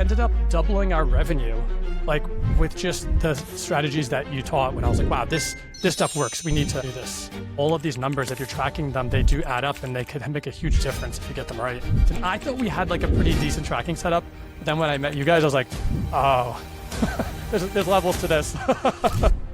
ended up doubling our revenue, like with just the strategies that you taught when I was like, wow, this stuff works. We need to do this. All of these numbers, if you're tracking them, they do add up and they could make a huge difference if you get them right. And I thought we had like a pretty decent tracking setup. But then when I met you guys, I was like, oh, there's levels to this.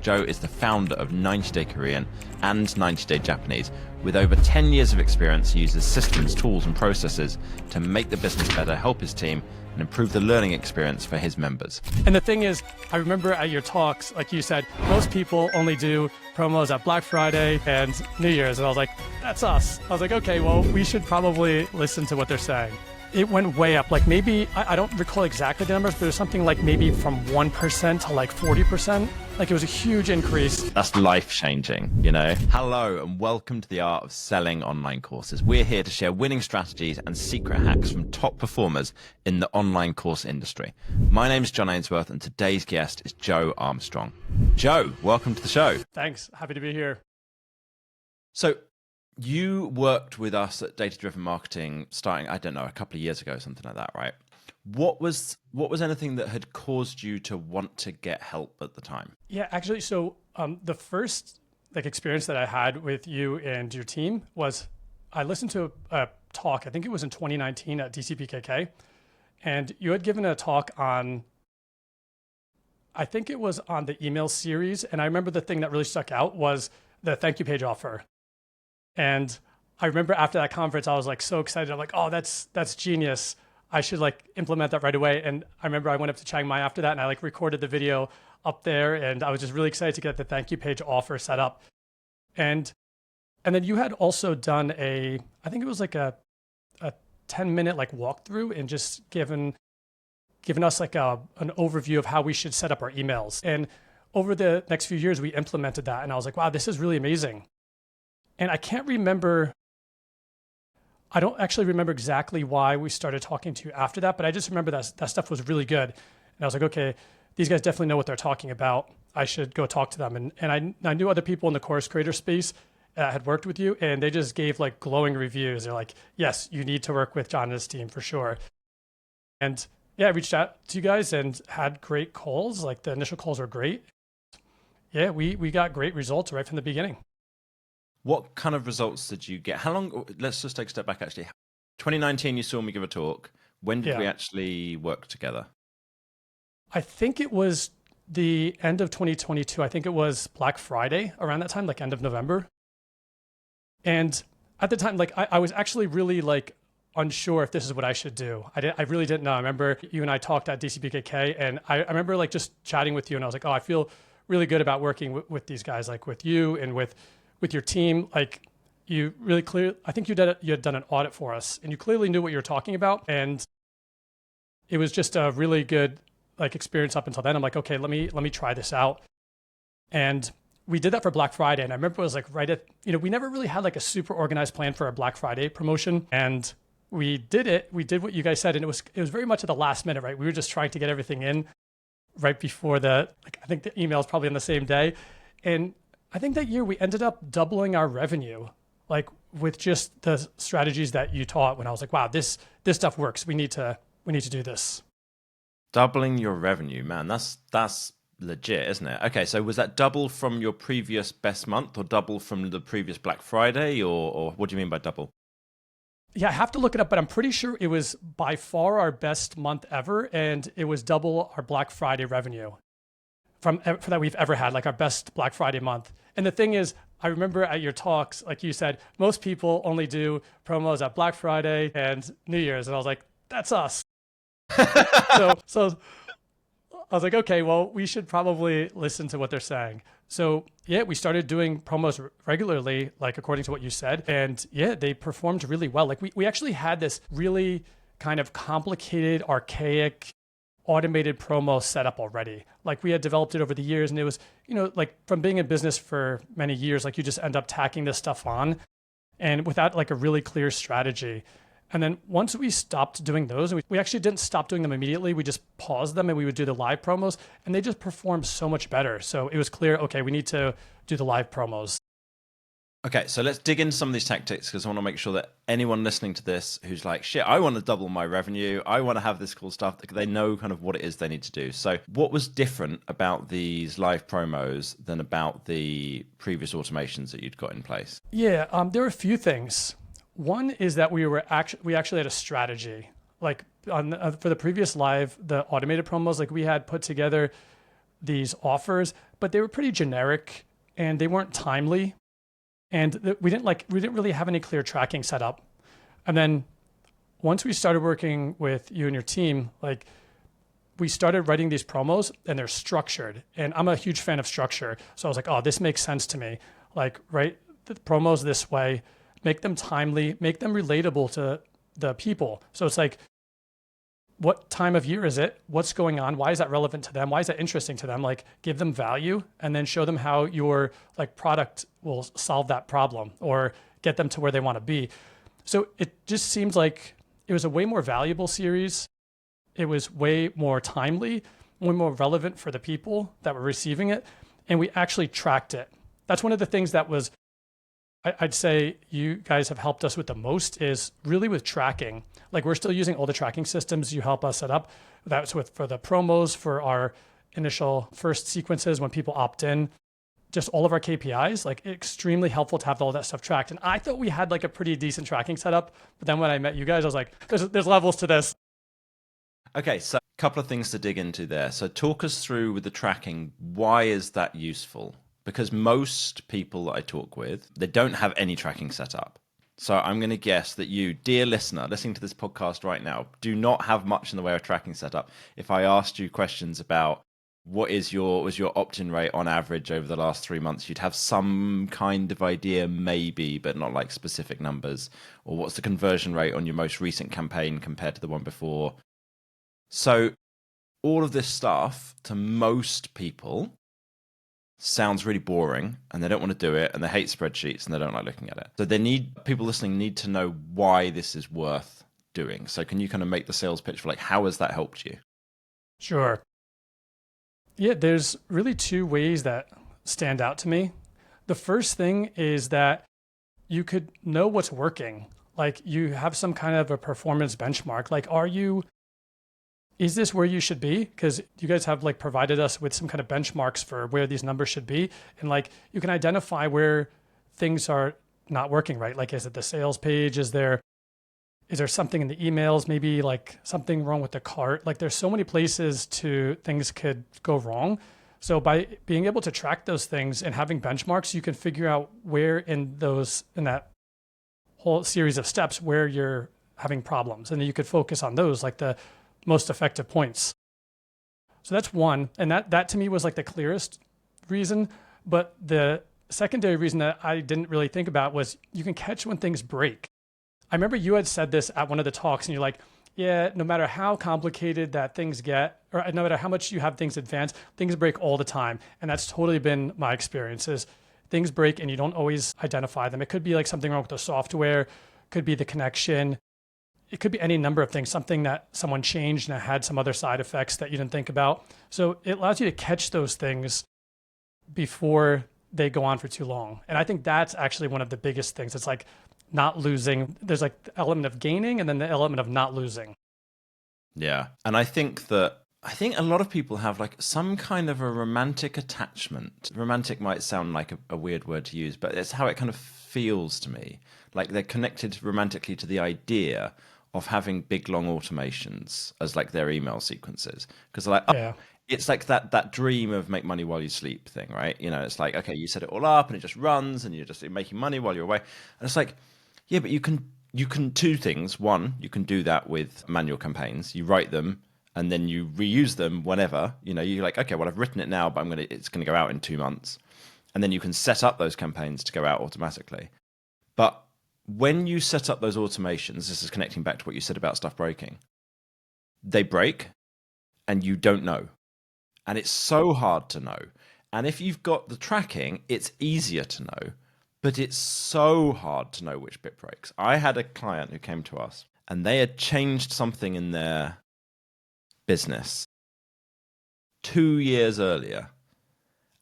Joe is the founder of 90 Day Korean and 90 Day Japanese. With over 10 years of experience, he uses systems, tools, and processes to make the business better, help his team, and improve the learning experience for his members. And the thing is, I remember at your talks, like you said, most people only do promos at Black Friday and New Year's. And I was like, that's us. I was like, okay, well, we should probably listen to what they're saying. It went way up. Like maybe, I don't recall exactly the numbers, but it was something like maybe from 1% to like 40%. Like it was a huge increase. That's life-changing, you know? Hello and welcome to the Art of Selling Online Courses. We're here to share winning strategies and secret hacks from top performers in the online course industry. My name is John Ainsworth and today's guest is Joe Armstrong. Joe, welcome to the show. Thanks. Happy to be here. So you worked with us at Data Driven Marketing starting, I don't know, a couple of years ago, something like that, right? What was anything that had caused you to want to get help at the time? Yeah, actually, so the first experience that I had with you and your team was I listened to a talk, I think it was in 2019 at DCPKK, and you had given a talk on, I think it was on the email series, and I remember the thing that really stuck out was the thank you page offer. And I remember after that conference, I was like so excited. I'm like, oh, that's genius. I should like implement that right away. And I remember I went up to Chiang Mai after that and I like recorded the video up there and I was just really excited to get the thank you page offer set up. And then you had also done I think it was like a 10-minute like walkthrough and just given us like an overview of how we should set up our emails. And over the next few years, we implemented that. And I was like, wow, this is really amazing. And I don't actually remember exactly why we started talking to you after that, but I just remember that stuff was really good. And I was like, okay, these guys definitely know what they're talking about. I should go talk to them. And I knew other people in the course creator space had worked with you, and they just gave like glowing reviews. They're like, yes, you need to work with John and his team for sure. And yeah, I reached out to you guys and had great calls. Like the initial calls were great. Yeah, we got great results right from the beginning. What kind of results did you get? How long, let's just take a step back actually. 2019, you saw me give a talk. When did we actually work together? I think it was the end of 2022. I think it was Black Friday around that time, like end of November. And at the time, like I was actually really like unsure if this is what I should do. I really didn't know. I remember you and I talked at DCPKK and I remember like just chatting with you and I was like, oh, I feel really good about working with these guys, like with you and with your team. Like you really clear, I think you had done an audit for us and you clearly knew what you were talking about. And it was just a really good like experience up until then. I'm like, okay, let me try this out. And we did that for Black Friday. And I remember it was like right at, we never really had like a super organized plan for a Black Friday promotion. And we did it. We did what you guys said. And it was very much at the last minute, right? We were just trying to get everything in right before I think the email is probably on the same day. And I think that year we ended up doubling our revenue, like with just the strategies that you taught when I was like, wow, this stuff works. We need to do this. Doubling your revenue, man, that's legit, isn't it? Okay, so was that double from your previous best month or double from the previous Black Friday or what do you mean by double? Yeah, I have to look it up, but I'm pretty sure it was by far our best month ever. And it was double our Black Friday revenue for that we've ever had, like our best Black Friday month. And the thing is, I remember at your talks, like you said, most people only do promos at Black Friday and New Year's. And I was like, that's us. so I was like, okay, well, we should probably listen to what they're saying. So yeah, we started doing promos regularly, like according to what you said. And yeah, they performed really well. Like we actually had this really kind of complicated, archaic, automated promo setup already. Like we had developed it over the years and it was, like from being in business for many years, like you just end up tacking this stuff on and without like a really clear strategy. And then once we stopped doing those, we actually didn't stop doing them immediately. We just paused them and we would do the live promos and they just performed so much better. So it was clear, okay, we need to do the live promos. Okay, so let's dig into some of these tactics because I want to make sure that anyone listening to this who's like, shit, I want to double my revenue, I want to have this cool stuff, they know kind of what it is they need to do. So what was different about these live promos than about the previous automations that you'd got in place? Yeah, there were a few things. One is that we actually had a strategy. Like for the previous live, the automated promos, like we had put together these offers, but they were pretty generic and they weren't timely. And we didn't really have any clear tracking set up. And then once we started working with you and your team, like we started writing these promos and they're structured. And I'm a huge fan of structure. So I was like, oh, this makes sense to me. Like write the promos this way, make them timely, make them relatable to the people. So it's like, what time of year is it? What's going on? Why is that relevant to them? Why is that interesting to them? Like give them value and then show them how your like product will solve that problem or get them to where they want to be. So it just seems like it was a way more valuable series. It was way more timely, way more relevant for the people that were receiving it. And we actually tracked it. That's one of the things that was, I'd say you guys have helped us with the most is really with tracking. Like we're still using all the tracking systems you help us set up. That's for the promos, for our initial first sequences when people opt in, just all of our KPIs, like extremely helpful to have all that stuff tracked. And I thought we had like a pretty decent tracking setup. But then when I met you guys, I was like, there's levels to this. Okay, so a couple of things to dig into there. So talk us through with the tracking. Why is that useful? Because most people that I talk with, they don't have any tracking set up. So I'm going to guess that you, dear listener, listening to this podcast right now, do not have much in the way of tracking set up. If I asked you questions about what was your opt-in rate on average over the last 3 months, you'd have some kind of idea maybe, but not like specific numbers. Or what's the conversion rate on your most recent campaign compared to the one before? So all of this stuff to most people sounds really boring and they don't want to do it and they hate spreadsheets and they don't like looking at it. So people listening need to know why this is worth doing. So can you kind of make the sales pitch for like, how has that helped you? Sure. Yeah, there's really two ways that stand out to me. The first thing is that you could know what's working. Like you have some kind of a performance benchmark. Like, is this where you should be? Because you guys have like provided us with some kind of benchmarks for where these numbers should be. And like you can identify where things are not working right. Like, is it the sales page? Is there something in the emails? Maybe like something wrong with the cart? Like there's so many places things could go wrong. So by being able to track those things and having benchmarks, you can figure out where in that whole series of steps where you're having problems. And then you could focus on those, like the most effective points. So that's one. And that to me was like the clearest reason. But the secondary reason that I didn't really think about was you can catch when things break. I remember you had said this at one of the talks and you're like, yeah, no matter how complicated that things get, or no matter how much you have things advanced, things break all the time. And that's totally been my experience is things break and you don't always identify them. It could be like something wrong with the software, could be the connection. It could be any number of things, something that someone changed and it had some other side effects that you didn't think about. So it allows you to catch those things before they go on for too long. And I think that's actually one of the biggest things. It's like not losing. There's like the element of gaining and then the element of not losing. Yeah. And I think a lot of people have like some kind of a romantic attachment. Romantic might sound like a weird word to use, but it's how it kind of feels to me. Like they're connected romantically to the idea of having big long automations as like their email sequences, because like it's like that dream of make money while you sleep thing, right? You know, it's like, okay, you set it all up and it just runs and you're just making money while you're away, and it's like, yeah, but you can two things. One, you can do that with manual campaigns. You write them and then you reuse them whenever. You know, you're like, okay, well I've written it now, but it's gonna go out in 2 months, and then you can set up those campaigns to go out automatically. But when you set up those automations, this is connecting back to what you said about stuff breaking, they break and you don't know. And it's so hard to know. And if you've got the tracking, it's easier to know, but it's so hard to know which bit breaks. I had a client who came to us and they had changed something in their business 2 years earlier.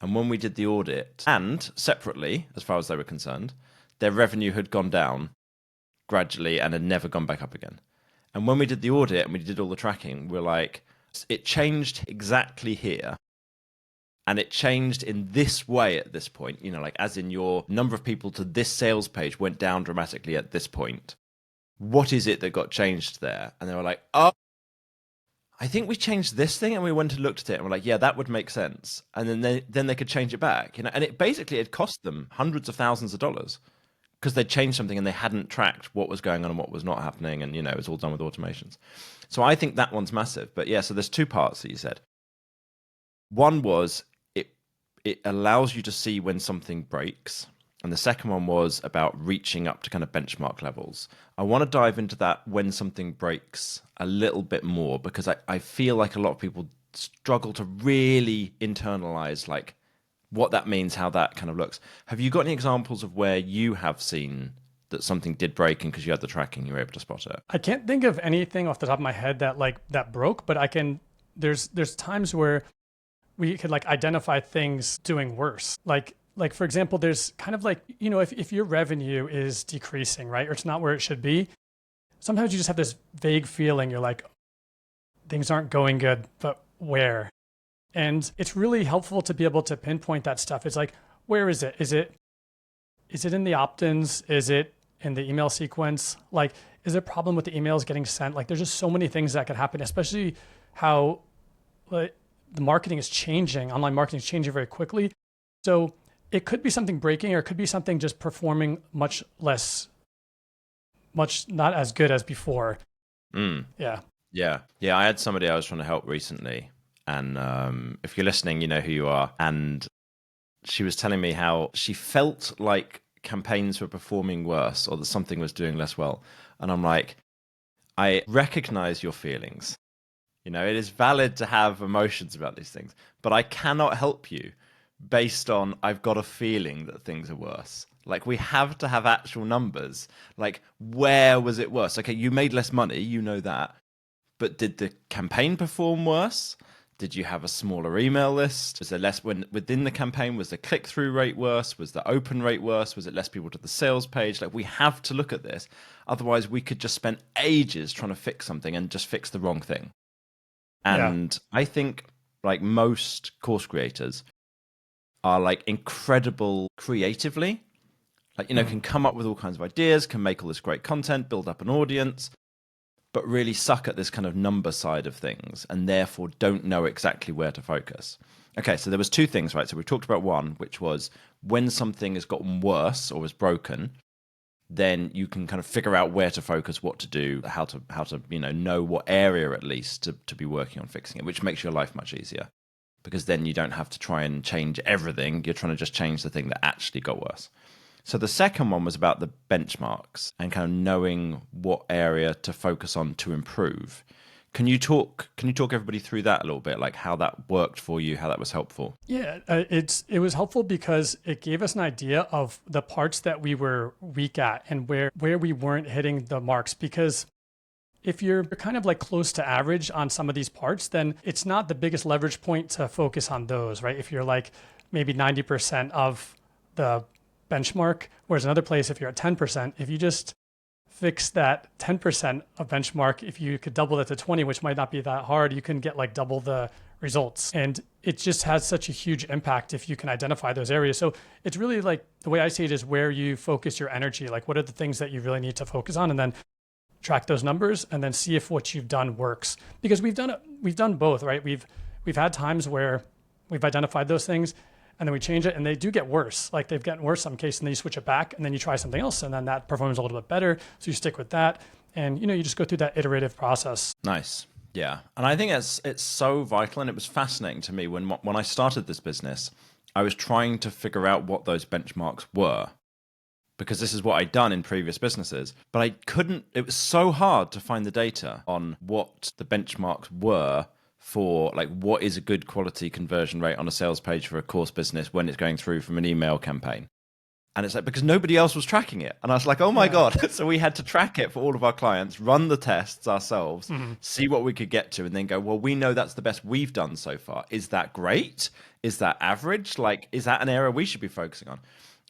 And when we did the audit, and separately, as far as they were concerned, their revenue had gone down gradually and had never gone back up again. And when we did the audit and we did all the tracking, we're like, it changed exactly here. And it changed in this way at this point, like as in your number of people to this sales page went down dramatically at this point. What is it that got changed there? And they were like, oh, I think we changed this thing. And we went and looked at it and we're like, yeah, that would make sense. And then they could change it back, and it basically had cost them hundreds of thousands of dollars because they changed something and they hadn't tracked what was going on and what was not happening. And, it was all done with automations. So I think that one's massive. But yeah, so there's two parts that you said. One was it allows you to see when something breaks. And the second one was about reaching up to kind of benchmark levels. I want to dive into that when something breaks a little bit more, because I feel like a lot of people struggle to really internalize like what that means, how that kind of looks. Have you got any examples of where you have seen that something did break and because you had the tracking, you were able to spot it? I can't think of anything off the top of my head that broke, but there's times where we could like identify things doing worse. Like for example, there's kind of like, if your revenue is decreasing, right? Or it's not where it should be, sometimes you just have this vague feeling. You're like, things aren't going good, but where? And it's really helpful to be able to pinpoint that stuff. It's like, where is it? Is it in the opt-ins? Is it in the email sequence? Like, is there a problem with the emails getting sent? Like, there's just so many things that could happen, especially how the marketing is changing. Online marketing is changing very quickly. So it could be something breaking, or it could be something just performing much not as good as before. Yeah. I had somebody I was trying to help recently, and if you're listening, you know who you are. And she was telling me how she felt like campaigns were performing worse, or that something was doing less well. And I'm like, I recognize your feelings. It is valid to have emotions about these things, but I cannot help you based on I've got a feeling that things are worse. Like, we have to have actual numbers. Like, where was it worse? Okay, you made less money, you know that. But did the campaign perform worse? Did you have a smaller email list? Was there less within the campaign? Was the click-through rate worse? Was the open rate worse? Was it less people to the sales page? Like, we have to look at this. Otherwise, we could just spend ages trying to fix something and just fix the wrong thing. And I think like most course creators are like incredible creatively, like, can come up with all kinds of ideas, can make all this great content, build up an audience, but really suck at this kind of number side of things and therefore don't know exactly where to focus. Okay, so there was two things, right? So we talked about one, which was when something has gotten worse or is broken, then you can kind of figure out where to focus, what to do, how to know what area at least to be working on fixing it, which makes your life much easier, because then you don't have to try and change everything. You're trying to just change the thing that actually got worse. So the second one was about the benchmarks and kind of knowing what area to focus on to improve. Can you talk everybody through that a little bit, like how that worked for you, how that was helpful? Yeah, it was helpful because it gave us an idea of the parts that we were weak at and where we weren't hitting the marks. Because if you're kind of like close to average on some of these parts, then it's not the biggest leverage point to focus on those, right? If you're like maybe 90% of the benchmark, whereas another place, if you're at 10%, if you just fix that 10% of benchmark, if you could double that to 20, which might not be that hard, you can get like double the results. And it just has such a huge impact if you can identify those areas. So it's really like, the way I see it is where you focus your energy. Like, what are the things that you really need to focus on, and then track those numbers and then see if what you've done works. Because we've done both, right? We've had times where we've identified those things and then we change it and they do get worse. Like, they've gotten worse some cases, and then you switch it back and then you try something else and then that performs a little bit better. So you stick with that, and you just go through that iterative process. Nice. Yeah. And I think it's so vital. And it was fascinating to me when I started this business, I was trying to figure out what those benchmarks were, because this is what I'd done in previous businesses, but I couldn't. It was so hard to find the data on what the benchmarks were for, like, what is a good quality conversion rate on a sales page for a course business when it's going through from an email campaign. And it's like, because nobody else was tracking it. And I was like, oh my God. So we had to track it for all of our clients, run the tests ourselves, see what we could get to, and then go, well, we know that's the best we've done so far. Is that great? Is that average? Like, is that an area we should be focusing on?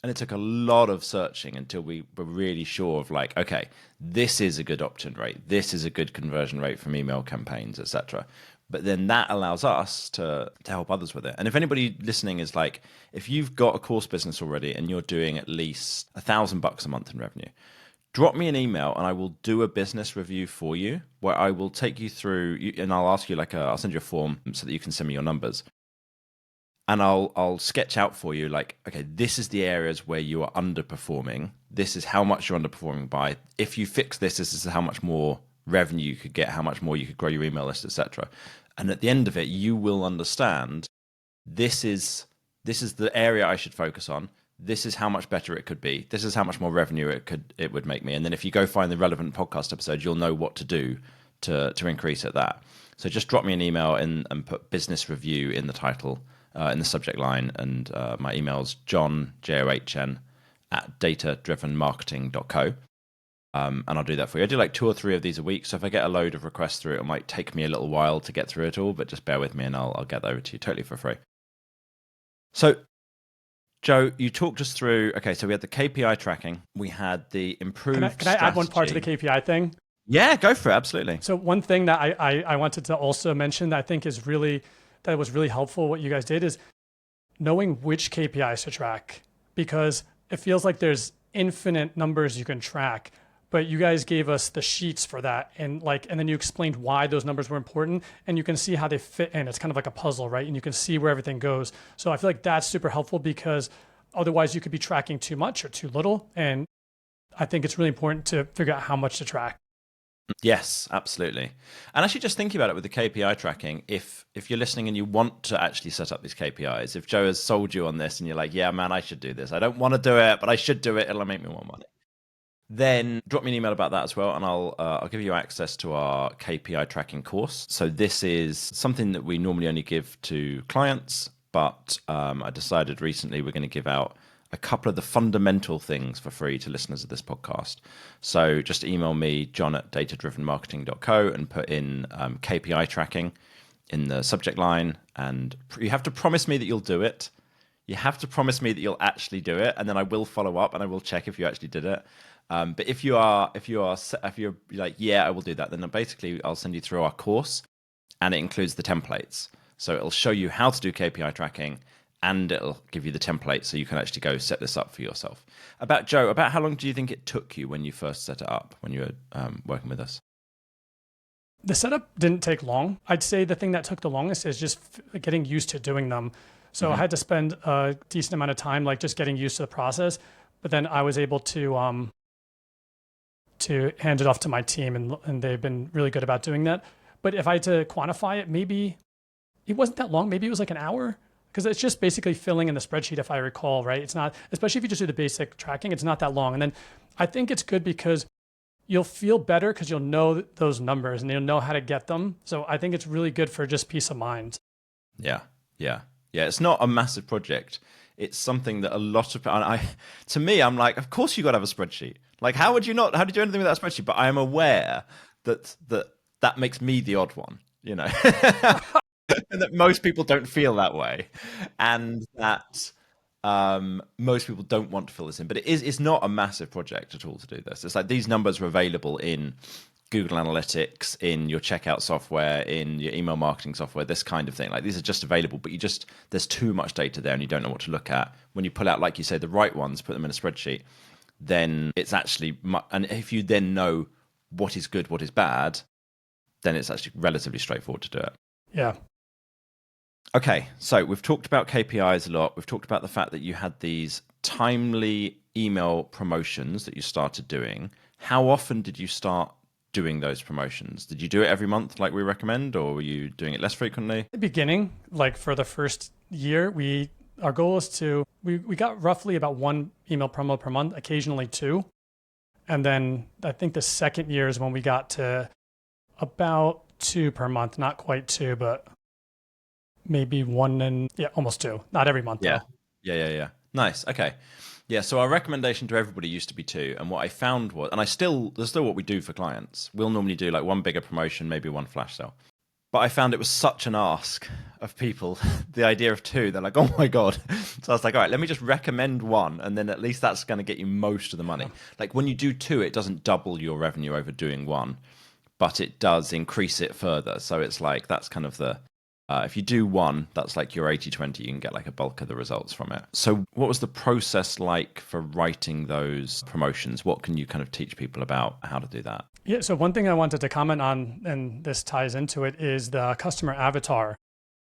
And it took a lot of searching until we were really sure of like, okay, this is a good opt-in rate. This is a good conversion rate from email campaigns, etc. But then that allows us to help others with it. And if anybody listening is like, if you've got a course business already and you're doing at least $1,000 a month in revenue, drop me an email and I will do a business review for you where I will take you through and I'll ask you I'll send you a form so that you can send me your numbers. And I'll sketch out for you like, okay, this is the areas where you are underperforming. This is how much you're underperforming by. If you fix this, this is how much more revenue you could get, how much more you could grow your email list, etc. And at the end of it, you will understand this is the area I should focus on. This is how much better it could be. This is how much more revenue it would make me. And then if you go find the relevant podcast episode, you'll know what to do to increase at that. So just drop me an email and put business review in the title, in the subject line. And my email's John, John, at datadrivenmarketing.co. And I'll do that for you. I do like 2 or 3 of these a week. So if I get a load of requests through it might take me a little while to get through it all, but just bear with me and I'll get that over to you totally for free. So Joe, you talked us through, okay, so we had the KPI tracking. We had the improved Can I add one part to the KPI thing? Yeah, go for it. Absolutely. So one thing that I wanted to also mention that I think was really helpful, what you guys did, is knowing which KPIs to track, because it feels like there's infinite numbers you can track, but you guys gave us the sheets for that. And then you explained why those numbers were important and you can see how they fit in. It's kind of like a puzzle, right? And you can see where everything goes. So I feel like that's super helpful because otherwise you could be tracking too much or too little. And I think it's really important to figure out how much to track. Yes, absolutely. And actually just thinking about it with the KPI tracking, if you're listening and you want to actually set up these KPIs, if Joe has sold you on this and you're like, yeah, man, I should do this. I don't want to do it, but I should do it. It'll make me more money. Then drop me an email about that as well, and I'll give you access to our KPI tracking course. So this is something that we normally only give to clients, but I decided recently we're going to give out a couple of the fundamental things for free to listeners of this podcast. So just email me, John at datadrivenmarketing.co, and put in KPI tracking in the subject line. And you have to promise me that you'll do it. You have to promise me that you'll actually do it, and then I will follow up and I will check if you actually did it. But if you're like, yeah, I will do that, then basically I'll send you through our course, and it includes the templates. So it'll show you how to do KPI tracking, and it'll give you the template so you can actually go set this up for yourself. About how long do you think it took you when you first set it up, when you were working with us? The setup didn't take long. I'd say the thing that took the longest is just getting used to doing them. So I had to spend a decent amount of time like just getting used to the process, but then I was able to hand it off to my team, and they've been really good about doing that. But if I had to quantify it, maybe it wasn't that long. Maybe it was like an hour, because it's just basically filling in the spreadsheet, if I recall, right? It's not, especially if you just do the basic tracking, it's not that long. And then I think it's good because you'll feel better because you'll know those numbers and you'll know how to get them. So I think it's really good for just peace of mind. Yeah. It's not a massive project. It's something that a lot of to me, I'm like, of course you got to have a spreadsheet. Like, how did you do anything with that spreadsheet? But I am aware that makes me the odd one, you know, and that most people don't feel that way, and that most people don't want to fill this in. But it's not a massive project at all to do this. It's like these numbers are available in Google Analytics, in your checkout software, in your email marketing software, this kind of thing. Like these are just available, but there's too much data there and you don't know what to look at. When you pull out, like you say, the right ones, put them in a spreadsheet, then it's actually, and if you then know what is good, what is bad, then it's actually relatively straightforward to do it. Yeah. Okay, so we've talked about KPIs a lot. We've talked about the fact that you had these timely email promotions that you started doing. How often did you start doing those promotions? Did you do it every month like we recommend, or were you doing it less frequently? At the beginning, like for the first year, our goal is we got roughly about 1 email promo per month, occasionally 2. And then I think the second year is when we got to about 2 per month, not quite 2, but maybe 1 and almost 2. Not every month. Yeah. Though. Yeah. Nice. Okay. Yeah, so our recommendation to everybody used to be 2, and what I found was, and there's still what we do for clients. We'll normally do like 1 bigger promotion, maybe 1 flash sale. But I found it was such an ask of people, the idea of two. They're like, oh my God. So I was like, all right, let me just recommend one. And then at least that's going to get you most of the money. Like when you do two, it doesn't double your revenue over doing one, but it does increase it further. So it's like, that's kind of the, if you do one, that's like your 80-20, you can get like a bulk of the results from it. So what was the process like for writing those promotions? What can you kind of teach people about how to do that? Yeah, so one thing I wanted to comment on, and this ties into it, is the customer avatar.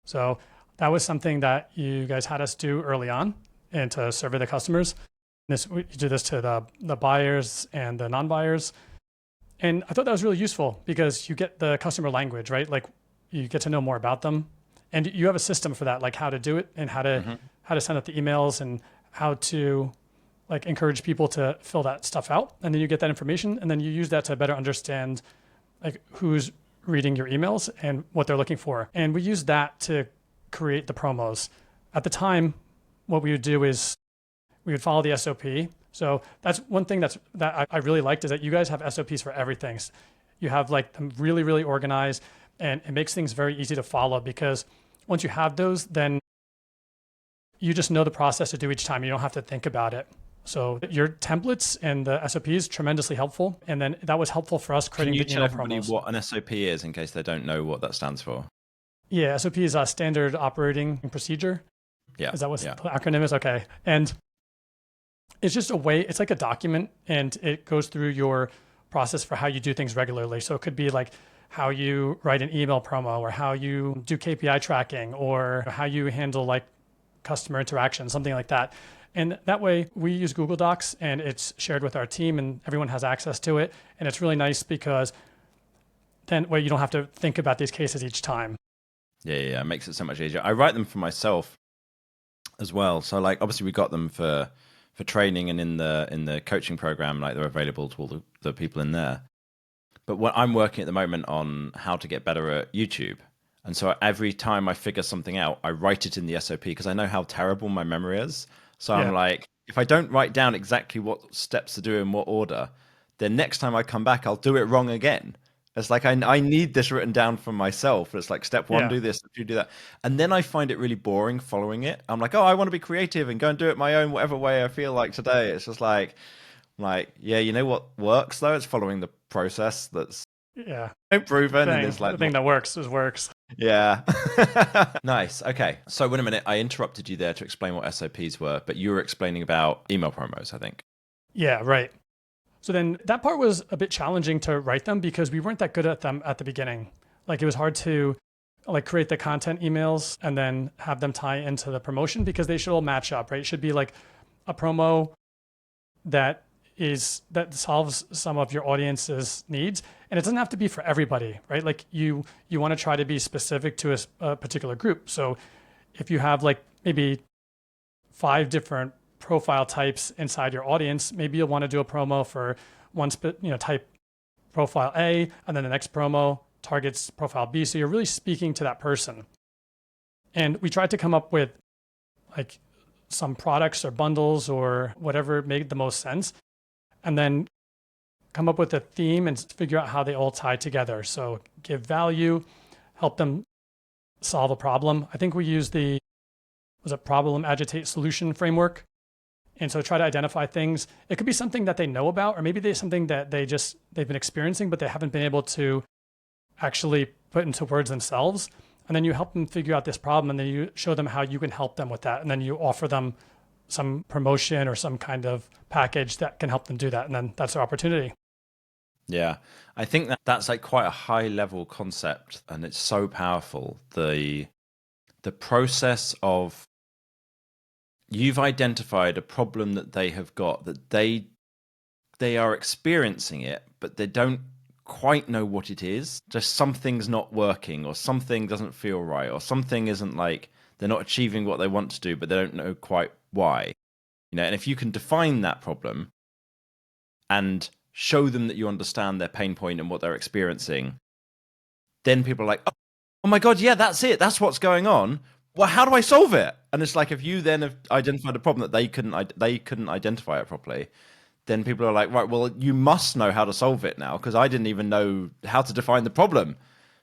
So that was something that you guys had us do early on and to survey the customers. You do this to the buyers and the non-buyers. And I thought that was really useful because you get the customer language, right? Like you get to know more about them, and you have a system for that, like how to do it and how to send out the emails and how to like encourage people to fill that stuff out. And then you get that information, and then you use that to better understand like who's reading your emails and what they're looking for. And we use that to create the promos. At the time, what we would do is we would follow the SOP. So that's one thing that I really liked, is that you guys have SOPs for everything. You have like them really, really organized, and it makes things very easy to follow, because once you have those, then you just know the process to do each time. You don't have to think about it. So your templates and the SOPs tremendously helpful. And then that was helpful for us creating the email promos. Can you tell everybody what an SOP is in case they don't know what that stands for? Yeah, SOP is a standard operating procedure. Yeah. Is that what the acronym is? Okay. And it's just a way, it's like a document, and it goes through your process for how you do things regularly. So it could be like how you write an email promo, or how you do KPI tracking, or how you handle like customer interaction, something like that. And that way we use Google Docs, and it's shared with our team, and everyone has access to it. And it's really nice because then you don't have to think about these cases each time. Yeah. It makes it so much easier. I write them for myself as well. So like, obviously we got them for training and in the coaching program, like they're available to all the people in there. But what I'm working at the moment on how to get better at YouTube. And so every time I figure something out, I write it in the SOP, because I know how terrible my memory is. So I'm like, if I don't write down exactly what steps to do in what order, then next time I come back, I'll do it wrong again. It's like, I need this written down for myself. It's like step one, do this, step two, do that. And then I find it really boring following it. I'm like, oh, I want to be creative and go and do it my own, whatever way I feel like today. It's just like, yeah, you know what works though? It's following the process that's proven. And it's like the thing that works. Yeah. Nice. Okay. So wait a minute. I interrupted you there to explain what SOPs were, but you were explaining about email promos, I think. Yeah, right. So then that part was a bit challenging to write them, because we weren't that good at them at the beginning. Like it was hard to like create the content emails and then have them tie into the promotion, because they should all match up, right? It should be like a promo that solves some of your audience's needs. And it doesn't have to be for everybody, right? Like you want to try to be specific to a particular group. So if you have like maybe 5 different profile types inside your audience, maybe you'll want to do a promo for one type profile A, and then the next promo targets profile B. So you're really speaking to that person. And we tried to come up with like some products or bundles or whatever made the most sense, and then come up with a theme and figure out how they all tie together. So give value, help them solve a problem. I think we used was a problem, agitate, solution framework. And so try to identify things. It could be something that they know about, or maybe there's something that they've been experiencing, but they haven't been able to actually put into words themselves. And then you help them figure out this problem, and then you show them how you can help them with that. And then you offer them some promotion or some kind of package that can help them do that. And then that's their opportunity. Yeah. I think that's like quite a high level concept, and it's so powerful. The process of, you've identified a problem that they have got, that they are experiencing it, but they don't quite know what it is. Just something's not working, or something doesn't feel right, or something isn't like, they're not achieving what they want to do, but they don't know quite why. And if you can define that problem and show them that you understand their pain point and what they're experiencing, then people are like, oh my God, yeah, that's it. That's what's going on. Well, how do I solve it? And it's like, if you then have identified a problem that they couldn't identify it properly, then people are like, right, well, you must know how to solve it now, because I didn't even know how to define the problem.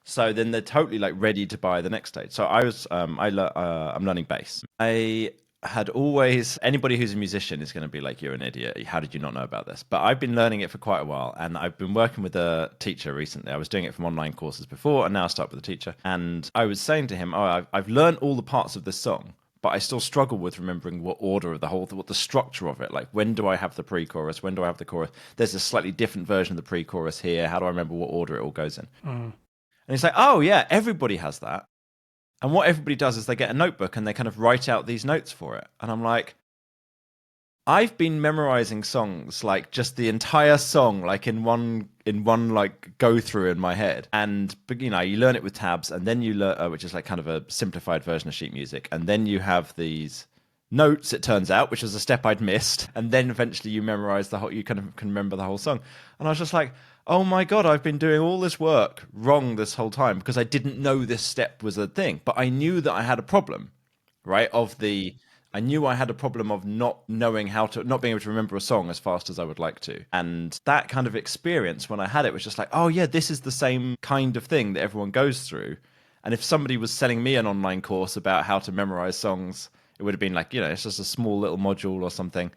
So then they're totally like ready to buy the next stage. So I'm learning bass. I had always, anybody who's a musician is going to be like, you're an idiot. How did you not know about this? But I've been learning it for quite a while, and I've been working with a teacher recently. I was doing it from online courses before, and now I start with a teacher. And I was saying to him, I've learned all the parts of this song, but I still struggle with remembering what order of what the structure of it. Like, when do I have the pre-chorus? When do I have the chorus? There's a slightly different version of the pre-chorus here. How do I remember what order it all goes in? And he's like, oh yeah, everybody has that. And what everybody does is they get a notebook and they kind of write out these notes for it. And I'm like, I've been memorizing songs, like just the entire song, like in one like go through in my head. And you know, you learn it with tabs, and then you learn, which is like kind of a simplified version of sheet music. And then you have these notes, it turns out, which was a step I'd missed. And then eventually you memorize you kind of can remember the whole song. And I was just like, oh my God, I've been doing all this work wrong this whole time because I didn't know this step was a thing. But I knew that I had a problem, right? I knew I had a problem of not being able to remember a song as fast as I would like to. And that kind of experience, when I had it, was just like, oh yeah, this is the same kind of thing that everyone goes through. And if somebody was selling me an online course about how to memorize songs, it would have been like, you know, it's just a small little module or something.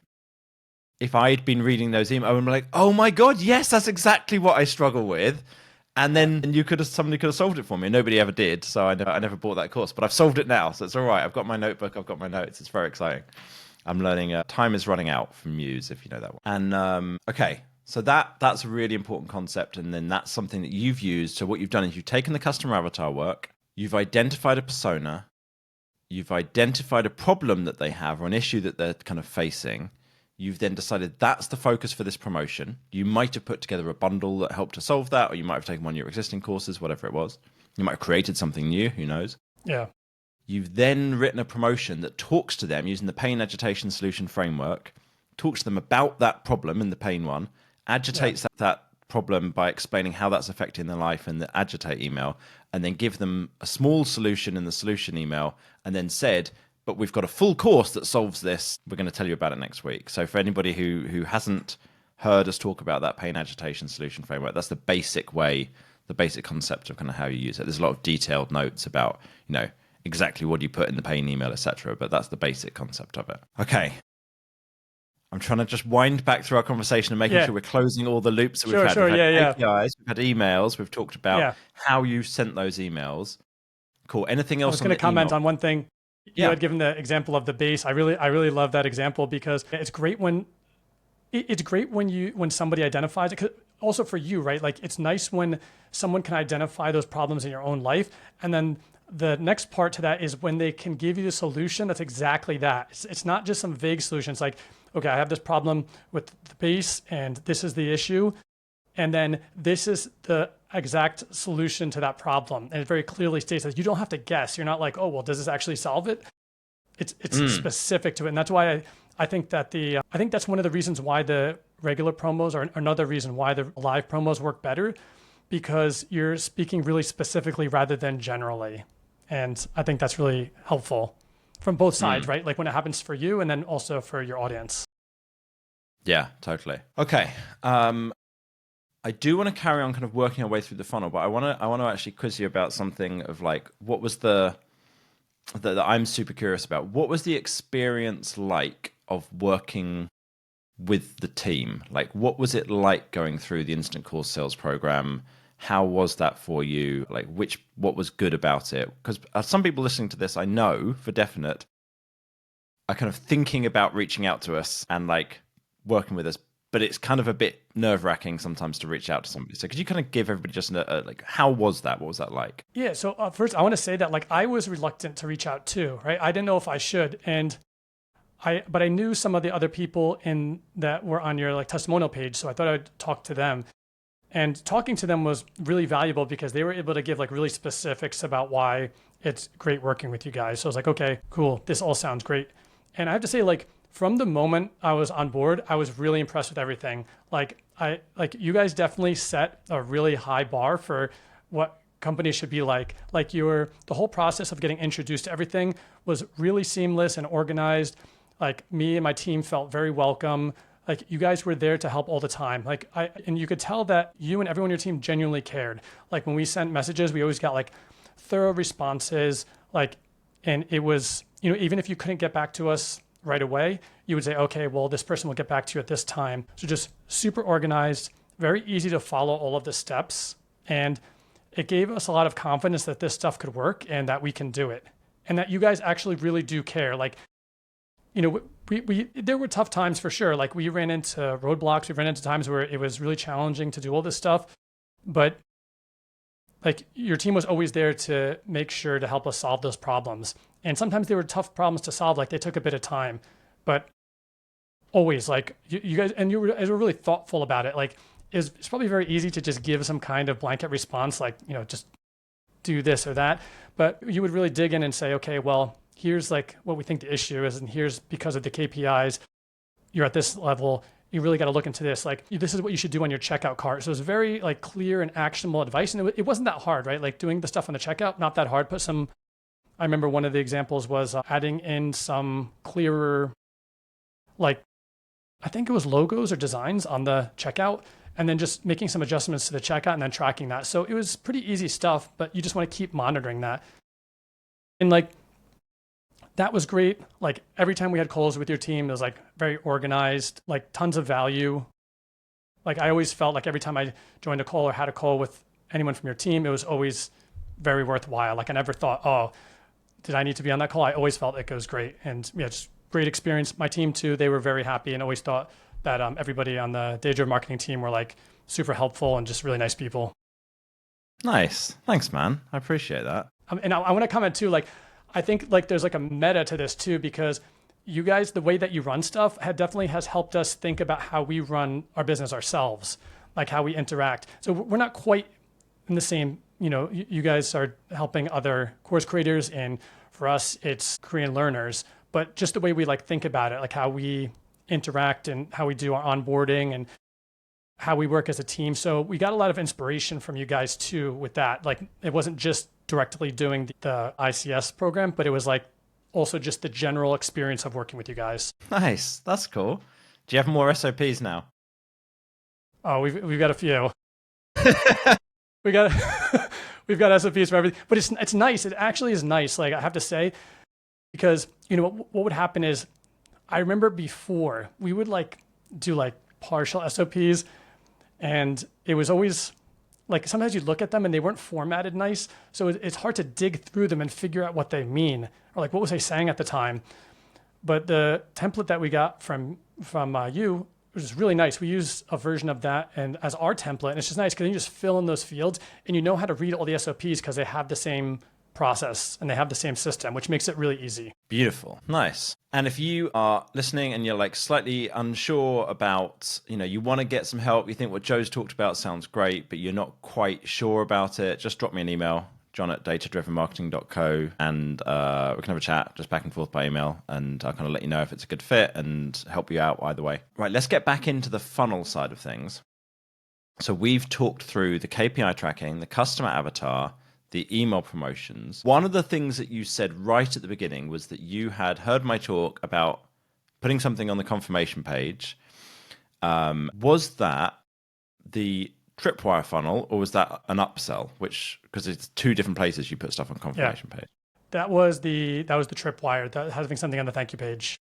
If I'd been reading those emails, I would be like, oh my God, yes, that's exactly what I struggle with. And then somebody could have solved it for me. Nobody ever did, so I never bought that course. But I've solved it now, so it's all right. I've got my notebook, I've got my notes. It's very exciting. I'm learning. Time is running out from Muse, if you know that one. And okay, so that's a really important concept. And then that's something that you've used. So what you've done is you've taken the customer avatar work, you've identified a persona, you've identified a problem that they have or an issue that they're kind of facing. You've then decided that's the focus for this promotion. You might have put together a bundle that helped to solve that, or you might have taken one of your existing courses, whatever it was. You might have created something new, who knows? Yeah. You've then written a promotion that talks to them using the pain agitation solution framework, talks to them about that problem in the pain one, agitates that problem by explaining how that's affecting their life in the agitate email, and then give them a small solution in the solution email, and then said, but we've got a full course that solves this. We're going to tell you about it next week. So for anybody who hasn't heard us talk about that pain agitation solution framework, that's the basic way, the basic concept of kind of how you use it. There's a lot of detailed notes about, you know, exactly what you put in the pain email, etc. But that's the basic concept of it. Okay. I'm trying to just wind back through our conversation and making sure we're closing all the loops that we've had. We've had APIs, we've had emails, we've talked about how you sent those emails. Cool. Anything else? I was going to comment on one thing. You had given the example of the bass. I really love that example because it's great when somebody identifies it. Also for you, right? Like, it's nice when someone can identify those problems in your own life, and then the next part to that is when they can give you the solution that's exactly that. It's not just some vague solution. It's like, okay, I have this problem with the bass, and this is the issue, and then this is the exact solution to that problem. And it very clearly states that you don't have to guess. You're not like, oh, well, does this actually solve it? It's specific to it. And that's why I think that I think that's one of the reasons why the regular promos are another reason why the live promos work better, because you're speaking really specifically rather than generally. And I think that's really helpful from both sides, right? Like when it happens for you and then also for your audience. Yeah, totally. Okay. I do want to carry on kind of working our way through the funnel, but I want to actually quiz you about something of like, what was that I'm super curious about. What was the experience like of working with the team? Like, what was it like going through the Instant Course Sales program? How was that for you? Like, what was good about it? Because some people listening to this, I know for definite, are kind of thinking about reaching out to us and like working with us, but it's kind of a bit nerve-wracking sometimes to reach out to somebody. So could you kind of give everybody just like, how was that? What was that like? Yeah. So first I want to say that like I was reluctant to reach out too, right? I didn't know if I should. But I knew some of the other people that were on your like testimonial page. So I thought I'd talk to them, and talking to them was really valuable because they were able to give like really specifics about why it's great working with you guys. So I was like, okay, cool. This all sounds great. And I have to say, like, from the moment I was on board, I was really impressed with everything. Like you guys definitely set a really high bar for what companies should be like. Like the whole process of getting introduced to everything was really seamless and organized. Like me and my team felt very welcome. Like you guys were there to help all the time. And you could tell that you and everyone on your team genuinely cared. Like when we sent messages, we always got like thorough responses. And it was, even if you couldn't get back to us right away, you would say, okay, well, this person will get back to you at this time. So just super organized, very easy to follow all of the steps. And it gave us a lot of confidence that this stuff could work and that we can do it. And that you guys actually really do care. There were tough times for sure. Like we ran into roadblocks. We ran into times where it was really challenging to do all this stuff. But like your team was always there to make sure to help us solve those problems. And sometimes they were tough problems to solve. Like they took a bit of time, but always like you guys, and you were really thoughtful about it. Like it's probably very easy to just give some kind of blanket response, like, just do this or that. But you would really dig in and say, okay, well, here's like what we think the issue is. And here's because of the KPIs, you're at this level. You really got to look into this. Like, this is what you should do on your checkout cart. So it was very like clear and actionable advice. And it wasn't that hard, right? Like doing the stuff on the checkout, not that hard. I remember one of the examples was adding in some clearer, like, I think it was logos or designs on the checkout, and then just making some adjustments to the checkout and then tracking that. So it was pretty easy stuff, but you just want to keep monitoring that. And like, that was great. Like every time we had calls with your team, it was like very organized, like tons of value. Like I always felt like every time I joined a call or had a call with anyone from your team, it was always very worthwhile. Like I never thought, oh, did I need to be on that call? I always felt like it was great. And yeah, just great experience. My team too, they were very happy and always thought that everybody on the Day Driven marketing team were like super helpful and just really nice people. Nice. Thanks, man. I appreciate that. And I want to comment too, like, I think like there's like a meta to this too, because you guys, the way that you run stuff definitely has helped us think about how we run our business ourselves, like how we interact. So we're not quite in the same, you guys are helping other course creators, and for us, it's Korean learners, but just the way we like think about it, like how we interact and how we do our onboarding and how we work as a team. So we got a lot of inspiration from you guys too with that. Like it wasn't just directly doing the ICS program, but it was like also just the general experience of working with you guys. Nice. That's cool. Do you have more SOPs now? Oh, we've got a few. We've got SOPs for everything, but it's nice. It actually is nice. Like I have to say, because what would happen is, I remember before we would like do like partial SOPs, and it was always like sometimes you look at them and they weren't formatted nice, so it's hard to dig through them and figure out what they mean or like what was I saying at the time. But the template that we got from you was really nice. We use a version of that and as our template, and it's just nice because you just fill in those fields and you know how to read all the SOPs because they have the same process and they have the same system, which makes it really easy. Beautiful. Nice. And if you are listening and you're like slightly unsure about, you want to get some help, you think what Joe's talked about sounds great, but you're not quite sure about it, just drop me an email, john@datadrivenmarketing.co, and we can have a chat just back and forth by email, and I'll kind of let you know if it's a good fit and help you out either way. Right, let's get back into the funnel side of things. So we've talked through the KPI tracking, the customer avatar, the email promotions. One of the things that you said right at the beginning was that you had heard my talk about putting something on the confirmation page. Was that the Tripwire funnel, or was that an upsell? Because it's two different places you put stuff on confirmation page. That was the Tripwire, that having something on the thank you page.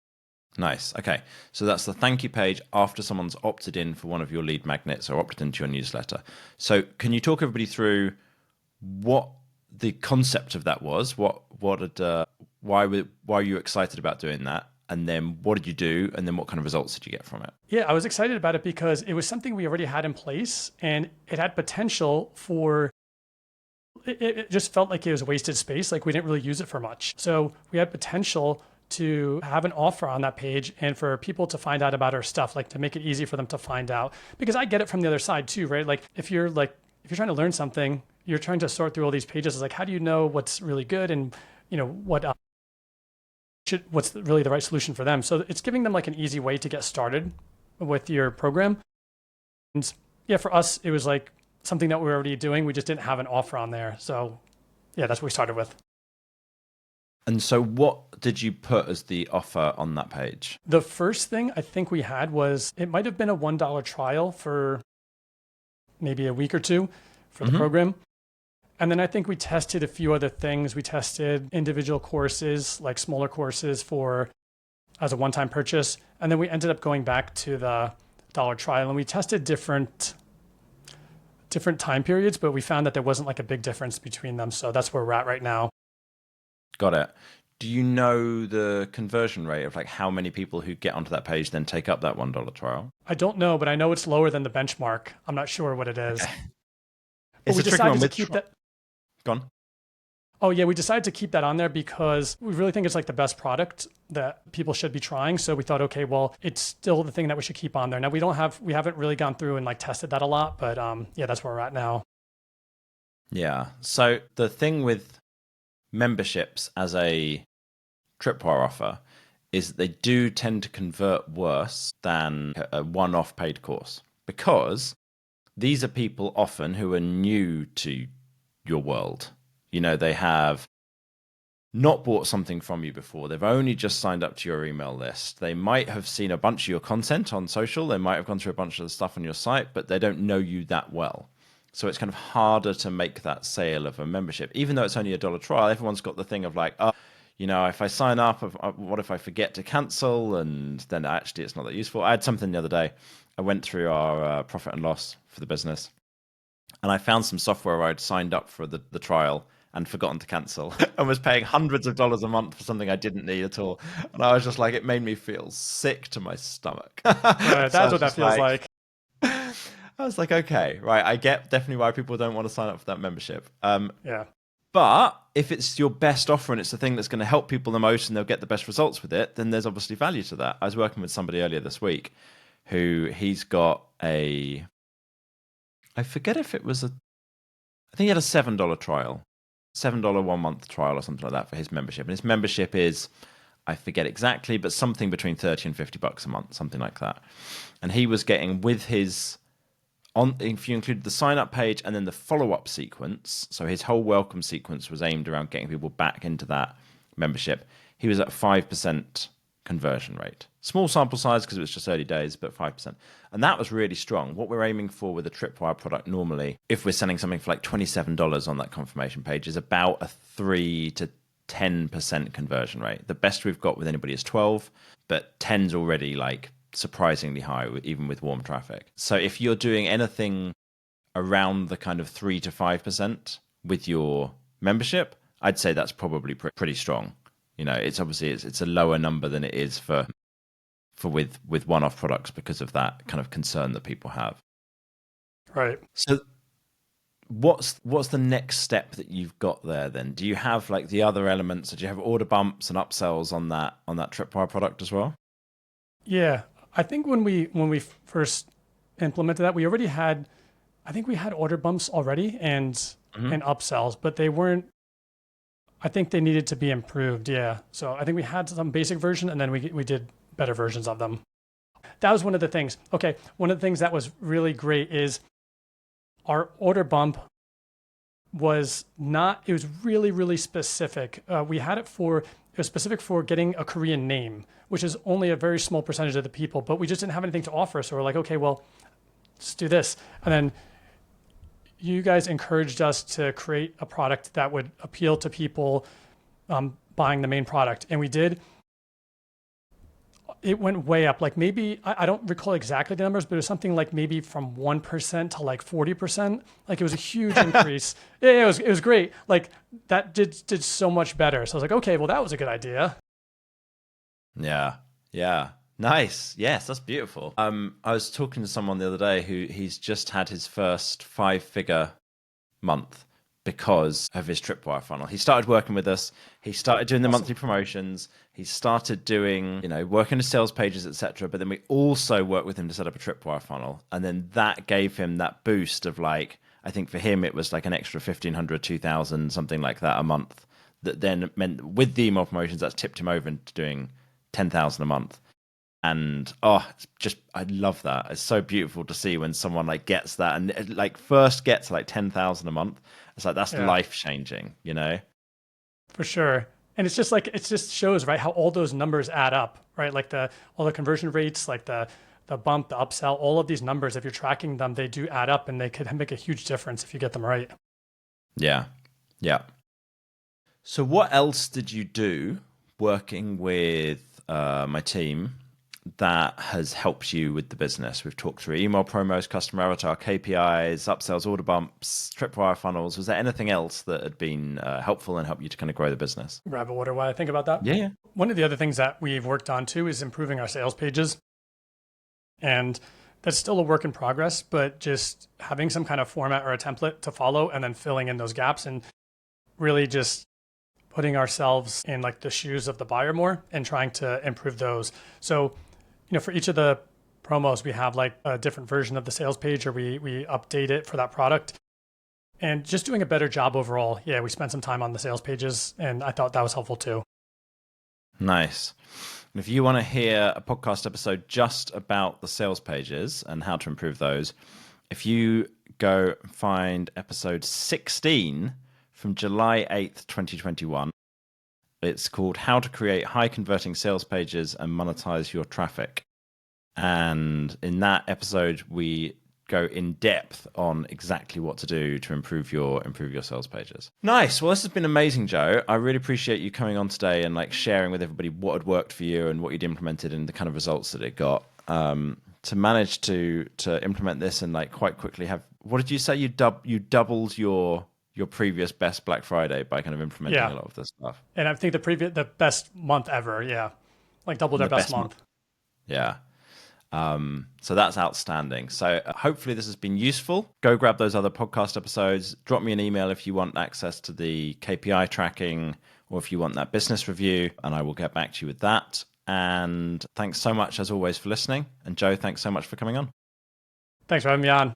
Nice. Okay. So that's the thank you page after someone's opted in for one of your lead magnets or opted into your newsletter. So can you talk everybody through what the concept of that was? Why were you excited about doing that? And then what did you do? And then what kind of results did you get from it? Yeah, I was excited about it because it was something we already had in place, and it had potential for, it just felt like it was wasted space. Like we didn't really use it for much. So we had potential to have an offer on that page and for people to find out about our stuff, like to make it easy for them to find out. Because I get it from the other side too, right? Like if you're trying to learn something, you're trying to sort through all these pages. It's like, how do you know what's really good and what's really the right solution for them? So it's giving them like an easy way to get started with your program. And yeah, for us, it was like something that we were already doing. We just didn't have an offer on there. So yeah, that's what we started with. And so what did you put as the offer on that page? The first thing I think we had was it might have been a $1 trial for maybe a week or two for the program. And then I think we tested a few other things. We tested individual courses, like smaller courses for as a one-time purchase. And then we ended up going back to the dollar trial and we tested different time periods, but we found that there wasn't like a big difference between them. So that's where we're at right now. Got it. Do you know the conversion rate of like how many people who get onto that page then take up that $1 trial? I don't know, but I know it's lower than the benchmark. I'm not sure what it is. Okay. But we decided to keep that. Gone. Oh yeah, we decided to keep that on there because we really think it's like the best product that people should be trying. So we thought, okay, well, it's still the thing that we should keep on there. Now we haven't really gone through and like tested that a lot, but yeah, that's where we're at now. Yeah. So the thing with memberships as a tripwire offer is that they do tend to convert worse than a one-off paid course, because these are people often who are new to your world. You know, they have not bought something from you before. They've only just signed up to your email list. They might have seen a bunch of your content on social. They might have gone through a bunch of the stuff on your site, but they don't know you that well. So it's kind of harder to make that sale of a membership. Even though it's only a $1 trial, everyone's got the thing of like, oh, you know, if I sign up, what if I forget to cancel? And then actually it's not that useful. I had something the other day. I went through our profit and loss for the business, and I found some software where I'd signed up for the trial and forgotten to cancel and was paying hundreds of dollars a month for something I didn't need at all. And I was just like, it made me feel sick to my stomach. That's So what that feels like. I was like, okay, right. I get definitely why people don't want to sign up for that membership. Yeah. But if it's your best offer and it's the thing that's going to help people the most and they'll get the best results with it, then there's obviously value to that. I was working with somebody earlier this week who he's got I forget if it was I think he had a $7 trial. $7 1 month trial or something like that for his membership. And his membership is, I forget exactly, but something between $30 and $50 a month, something like that. And he was getting with his, if you included the sign up page and then the follow up sequence, so his whole welcome sequence was aimed around getting people back into that membership. He was at 5% conversion rate. Small sample size because it was just early days, but 5%. And that was really strong. What we're aiming for with a Tripwire product normally, if we're selling something for like $27 on that confirmation page, is about a 3 to 10% conversion rate. The best we've got with anybody is 12, but 10's already like surprisingly high, even with warm traffic. So if you're doing anything around the kind of 3 to 5% with your membership, I'd say that's probably pretty strong. You know, it's obviously it's a lower number than it is for with one-off products because of that kind of concern that people have. Right. So what's the next step that you've got there then? Do you have like the other elements? Do you have order bumps and upsells on that Tripwire product as well? Yeah. I think when we first implemented that, we already had, I think we had order bumps already and upsells, but they weren't, I think they needed to be improved. Yeah. So I think we had some basic version and then we did better versions of them. That was one of the things. Okay. One of the things that was really great is our order bump was it was really, really specific. It was specific for getting a Korean name, which is only a very small percentage of the people, but we just didn't have anything to offer. So we're like, okay, well, let's do this. And then you guys encouraged us to create a product that would appeal to people buying the main product. And we did. It went way up. Like maybe, I don't recall exactly the numbers, but it was something like maybe from 1% to like 40%. Like it was a huge increase. Yeah, it was great. Like that did so much better. So I was like, okay, well, that was a good idea. Yeah. Yeah. Nice. Yes, that's beautiful. I was talking to someone the other day who he's just had his first 5-figure month because of his Tripwire funnel. He started working with us. He started doing the monthly promotions. He started doing, working his sales pages, etc. But then we also worked with him to set up a Tripwire funnel. And then that gave him that boost of like, I think for him, it was like an extra 1,500, 2,000, something like that a month. That then meant with the email promotions, that's tipped him over into doing 10,000 a month. And I love that. It's so beautiful to see when someone like gets that and like first gets like 10,000 a month. It's like, that's life changing, For sure. And it's just like, it just shows, right, how all those numbers add up, right? Like all the conversion rates, like the bump, the upsell, all of these numbers, if you're tracking them, they do add up and they could make a huge difference if you get them right. Yeah. Yeah. So what else did you do working with my team that has helped you with the business? We've talked through email promos, customer avatar, KPIs, upsells, order bumps, tripwire funnels. Was there anything else that had been helpful and helped you to kind of grow the business? Grab a water while I think about that. Yeah. One of the other things that we've worked on too is improving our sales pages. And that's still a work in progress, but just having some kind of format or a template to follow and then filling in those gaps and really just putting ourselves in like the shoes of the buyer more and trying to improve those. So, for each of the promos, we have like a different version of the sales page, or we update it for that product, and just doing a better job overall. Yeah, we spent some time on the sales pages and I thought that was helpful too. Nice. And if you want to hear a podcast episode just about the sales pages and how to improve those, if you go find episode 16 from July 8th, 2021, it's called How to Create High Converting Sales Pages and Monetize Your Traffic. And in that episode, we go in depth on exactly what to do to improve your sales pages. Nice. Well, this has been amazing, Joe. I really appreciate you coming on today and like sharing with everybody what had worked for you and what you'd implemented and the kind of results that it got. To manage to implement this and like quite quickly what did you say? You doubled your previous best Black Friday by kind of implementing a lot of this stuff. And I think the best month ever. Yeah. Like doubled our best month. Yeah. So that's outstanding. So hopefully this has been useful. Go grab those other podcast episodes. Drop me an email if you want access to the KPI tracking or if you want that business review, and I will get back to you with that. And thanks so much, as always, for listening. And Joe, thanks so much for coming on. Thanks for having me on.